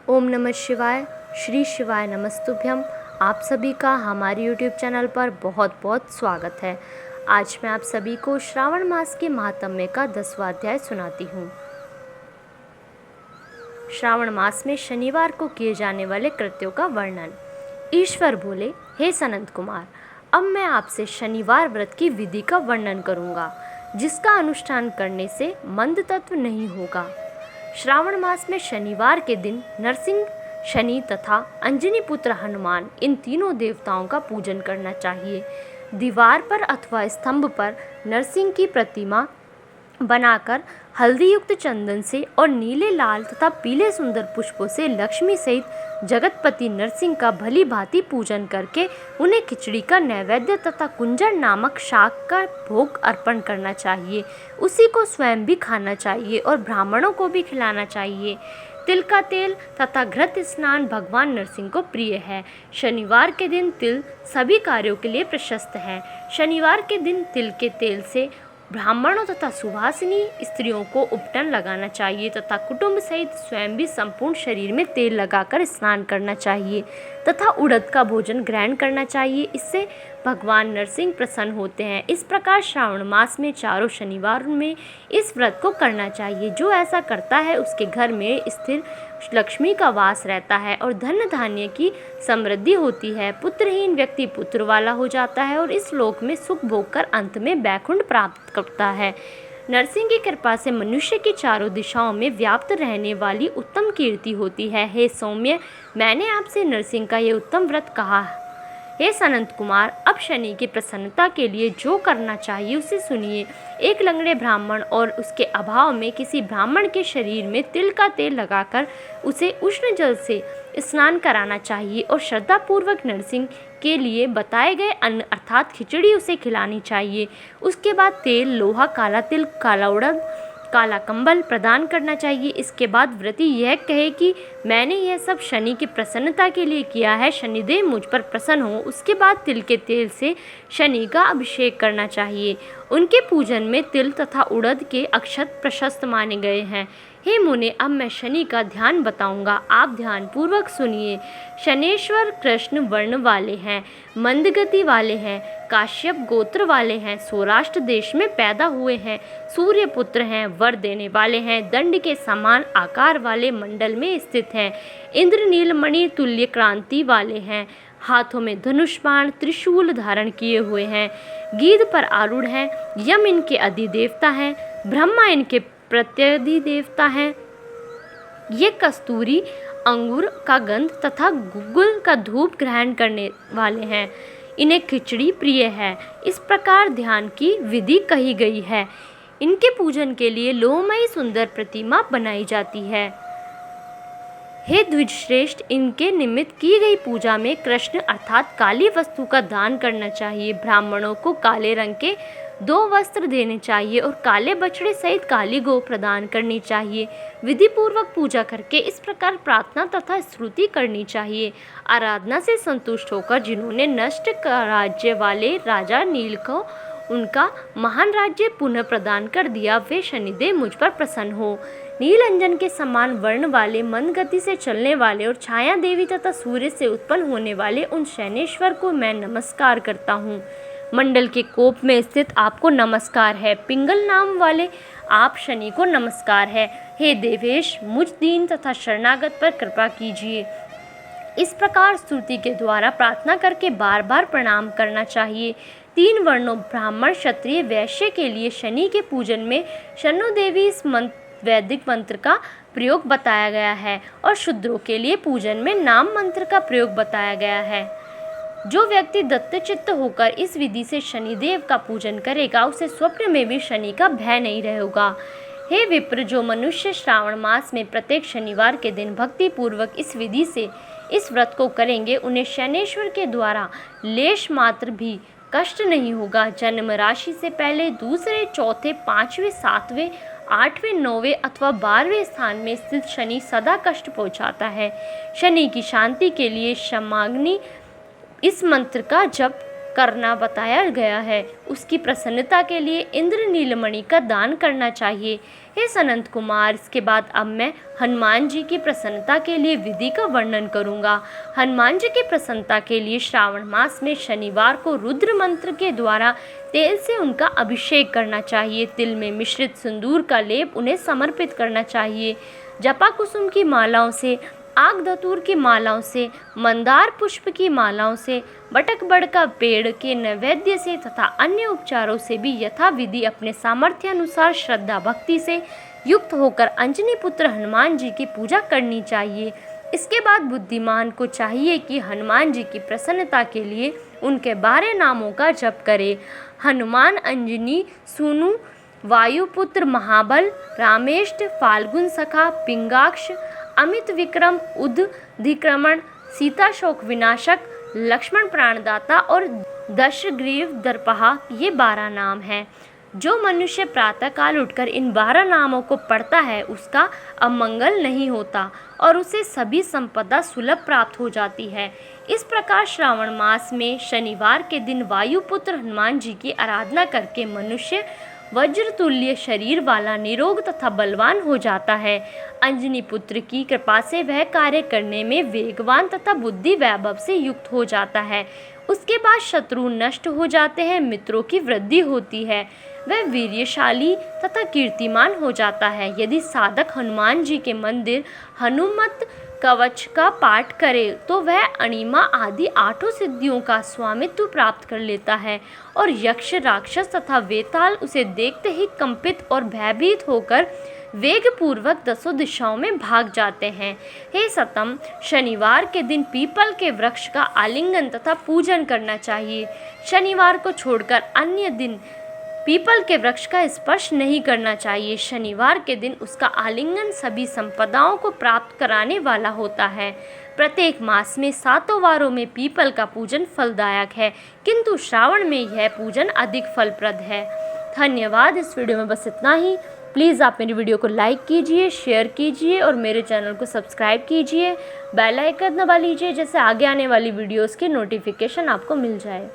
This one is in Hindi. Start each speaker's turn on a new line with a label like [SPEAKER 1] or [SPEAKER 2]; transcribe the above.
[SPEAKER 1] ओम नमः शिवाय। श्री शिवाय नमस्तुभ्यम। आप सभी का हमारे YouTube चैनल पर बहुत बहुत स्वागत है। आज मैं आप सभी को श्रावण मास के महात्म्य का 10वां अध्याय सुनाती हूँ। श्रावण मास में शनिवार को किए जाने वाले कृत्यों का वर्णन। ईश्वर बोले, हे सनंत कुमार, अब मैं आपसे शनिवार व्रत की विधि का वर्णन करूँगा, जिसका अनुष्ठान करने से मंद तत्व नहीं होगा। श्रावण मास में शनिवार के दिन नरसिंह, शनि तथा अंजनी पुत्र हनुमान, इन तीनों देवताओं का पूजन करना चाहिए। दीवार पर अथवा स्तंभ पर नरसिंह की प्रतिमा बनाकर हल्दी युक्त चंदन से और नीले, लाल तथा पीले सुंदर पुष्पों से लक्ष्मी सहित जगतपति नरसिंह का भली भांति पूजन करके उन्हें खिचड़ी का नैवेद्य तथा कुंजर नामक शाक का भोग अर्पण करना चाहिए। उसी को स्वयं भी खाना चाहिए और ब्राह्मणों को भी खिलाना चाहिए। तिल का तेल तथा घृत स्नान भगवान नरसिंह को प्रिय है। शनिवार के दिन तिल सभी कार्यों के लिए प्रशस्त है। शनिवार के दिन तिल के तेल से ब्राह्मणों तथा सुवासिनी स्त्रियों को उपटन लगाना चाहिए तथा कुटुंब सहित स्वयं भी संपूर्ण शरीर में तेल लगाकर स्नान करना चाहिए तथा उड़द का भोजन ग्रहण करना चाहिए। इससे भगवान नरसिंह प्रसन्न होते हैं। इस प्रकार श्रावण मास में चारों शनिवार में इस व्रत को करना चाहिए। जो ऐसा करता है उसके घर में स्थिर लक्ष्मी का वास रहता है और धन धान्य की समृद्धि होती है। पुत्रहीन व्यक्ति पुत्र वाला हो जाता है और इस लोक में सुख भोग कर अंत में बैकुंठ प्राप्त करता है। नरसिंह की कृपा से मनुष्य की चारों दिशाओं में व्याप्त रहने वाली उत्तम कीर्ति होती है। हे सौम्य, मैंने आपसे नरसिंह का ये उत्तम व्रत कहा। हे सनंत कुमार, अब शनि की प्रसन्नता के लिए जो करना चाहिए उसे सुनिए। एक लंगड़े ब्राह्मण और उसके अभाव में किसी ब्राह्मण के शरीर में तिल का तेल लगाकर उसे उष्ण जल से स्नान कराना चाहिए और श्रद्धापूर्वक नरसिंह के लिए बताए गए अन्न अर्थात खिचड़ी उसे खिलानी चाहिए। उसके बाद तेल, लोहा, काला तिल, काला उड़द, काला कंबल प्रदान करना चाहिए। इसके बाद व्रती यह कहे कि मैंने यह सब शनि की प्रसन्नता के लिए किया है, शनिदेव मुझ पर प्रसन्न हो। उसके बाद तिल के तेल से शनि का अभिषेक करना चाहिए। उनके पूजन में तिल तथा उड़द के अक्षत प्रशस्त माने गए हैं। हे मुने, अब मैं शनि का ध्यान बताऊंगा, आप ध्यान पूर्वक सुनिए। शनेश्वर कृष्ण वर्ण वाले हैं, मंदगति वाले हैं, काश्यप गोत्र वाले हैं, सौराष्ट्र देश में पैदा हुए हैं, सूर्य पुत्र हैं, वर देने वाले हैं, दंड के समान आकार वाले मंडल में स्थित हैं, इंद्र नीलमणि तुल्य क्रांति वाले हैं, हाथों में धनुष बाण त्रिशूल धारण किए हुए हैं, गीध पर आरूढ़ हैं, यम इनके अधिदेवता हैं, ब्रह्मा इनके प्रत्यधि देवता हैं। ये कस्तूरी, अंगूर का गंध तथा गुग्गुल का धूप ग्रहण करने वाले हैं। इन्हें खिचड़ी प्रिय है। इस प्रकार ध्यान की विधि कही गई है। इनके पूजन के लिए लोहमयी सुंदर प्रतिमा बनाई जाती है। हे द्विजश्रेष्ठ, इनके निमित्त की गई पूजा में कृष्ण अर्थात काली वस्तु का दान करना चाहिए। ब्राह्मणों को काले रंग के 2 वस्त्र देने चाहिए और काले बछड़े सहित काली गौ प्रदान करनी चाहिए। विधि पूर्वक पूजा करके इस प्रकार प्रार्थना तथा स्तुति करनी चाहिए। आराधना से संतुष्ट होकर जिन्होंने नष्ट राज्य वाले राजा नील को उनका महान राज्य पुनः प्रदान कर दिया, वे शनिदेव मुझ पर प्रसन्न हो। नील अंजन के समान वर्ण वाले, मंद गति से चलने वाले और छाया देवी तथा सूर्य से उत्पन्न होने वाले उन शनेश्वर को मैं नमस्कार करता हूँ। मंडल के कोप में स्थित आपको नमस्कार है। पिंगल नाम वाले आप शनि को नमस्कार है। हे देवेश, मुझ दीन तथा शरणागत पर कृपा कीजिए। इस प्रकार स्तुति के द्वारा प्रार्थना करके बार बार प्रणाम करना चाहिए। 3 वर्णों ब्राह्मण, क्षत्रिय, वैश्य के लिए शनि के पूजन में शनु देवी इस वैदिक मंत्र का प्रयोग बताया गया है और शूद्रों के लिए पूजन में नाम मंत्र का प्रयोग बताया गया है। जो व्यक्ति दत्तचित्त होकर इस विधि से शनिदेव का पूजन करेगा, उसे स्वप्न में भी शनि का भय नहीं रहेगा। हे विप्र, जो मनुष्य श्रावण मास में प्रत्येक शनिवार के दिन भक्ति पूर्वक इस विधि से इस व्रत को करेंगे, उन्हें शनेश्वर के द्वारा लेश मात्र भी कष्ट नहीं होगा। जन्म राशि से पहले दूसरे, चौथे, 5वें, 7वें, 8वें, 9वें अथवा 12वें स्थान में स्थित शनि सदा कष्ट पहुंचाता है। शनि की शांति के लिए क्षमाग्नि इस मंत्र का जप करना बताया गया है। उसकी प्रसन्नता के लिए इंद्र नीलमणि का दान करना चाहिए। हे सनंत कुमार, इसके बाद अब मैं हनुमान जी की प्रसन्नता के लिए विधि का वर्णन करूंगा। हनुमान जी की प्रसन्नता के लिए श्रावण मास में शनिवार को रुद्र मंत्र के द्वारा तेल से उनका अभिषेक करना चाहिए। तिल में मिश्रित सिंदूर का लेप उन्हें समर्पित करना चाहिए। जपा कुसुम की मालाओं से, आग धतूर की मालाओं से, मंदार पुष्प की मालाओं से, बटक बड़का पेड़ के नैवेद्य से तथा अन्य उपचारों से भी यथाविधि अपने सामर्थ्य अनुसार श्रद्धा भक्ति से युक्त होकर अंजनी पुत्र हनुमान जी की पूजा करनी चाहिए। इसके बाद बुद्धिमान को चाहिए कि हनुमान जी की प्रसन्नता के लिए उनके 12 नामों का जप करे। हनुमान, अंजनी, सूनु, वायुपुत्र, महाबल, रामेष्ट, फाल्गुन सखा, पिंगाक्ष, अमित विक्रम, उद्धिक्रमण, सीता शोक विनाशक, लक्ष्मण प्राणदाता और दशग्रीव दर्पहा, ये 12 नाम हैं। जो मनुष्य प्रातः काल उठकर इन 12 नामों को पढ़ता है उसका अमंगल नहीं होता और उसे सभी संपदा सुलभ प्राप्त हो जाती है। इस प्रकार श्रावण मास में शनिवार के दिन वायुपुत्र हनुमान जी की आराधना करके मनुष्य वज्र तुल्य शरीर वाला, निरोग तथा बलवान हो जाता है। अंजनी पुत्र की कृपा से वह कार्य करने में वेगवान तथा बुद्धि वैभव से युक्त हो जाता है। उसके बाद शत्रु नष्ट हो जाते हैं, मित्रों की वृद्धि होती है, वह वीर्यशाली तथा कीर्तिमान हो जाता है। यदि साधक हनुमान जी के मंदिर हनुमत कवच का पाठ करे तो वह अणिमा आदि 8 सिद्धियों का स्वामित्व प्राप्त कर लेता है और यक्ष, राक्षस तथा वेताल उसे देखते ही कंपित और भयभीत होकर वेग पूर्वक 10 दिशाओं में भाग जाते हैं। हे सतम, शनिवार के दिन पीपल के वृक्ष का आलिंगन तथा पूजन करना चाहिए। शनिवार को छोड़कर अन्य दिन पीपल के वृक्ष का स्पर्श नहीं करना चाहिए। शनिवार के दिन उसका आलिंगन सभी संपदाओं को प्राप्त कराने वाला होता है। प्रत्येक मास में 7 वारों में पीपल का पूजन फलदायक है, किंतु श्रावण में यह पूजन अधिक फलप्रद है। धन्यवाद। इस वीडियो में बस इतना ही। प्लीज़ आप मेरी वीडियो को लाइक कीजिए, शेयर कीजिए और मेरे चैनल को सब्सक्राइब कीजिए। बेल आइकन दबा लीजिए जिससे आगे आने वाली वीडियोस की नोटिफिकेशन आपको मिल जाए।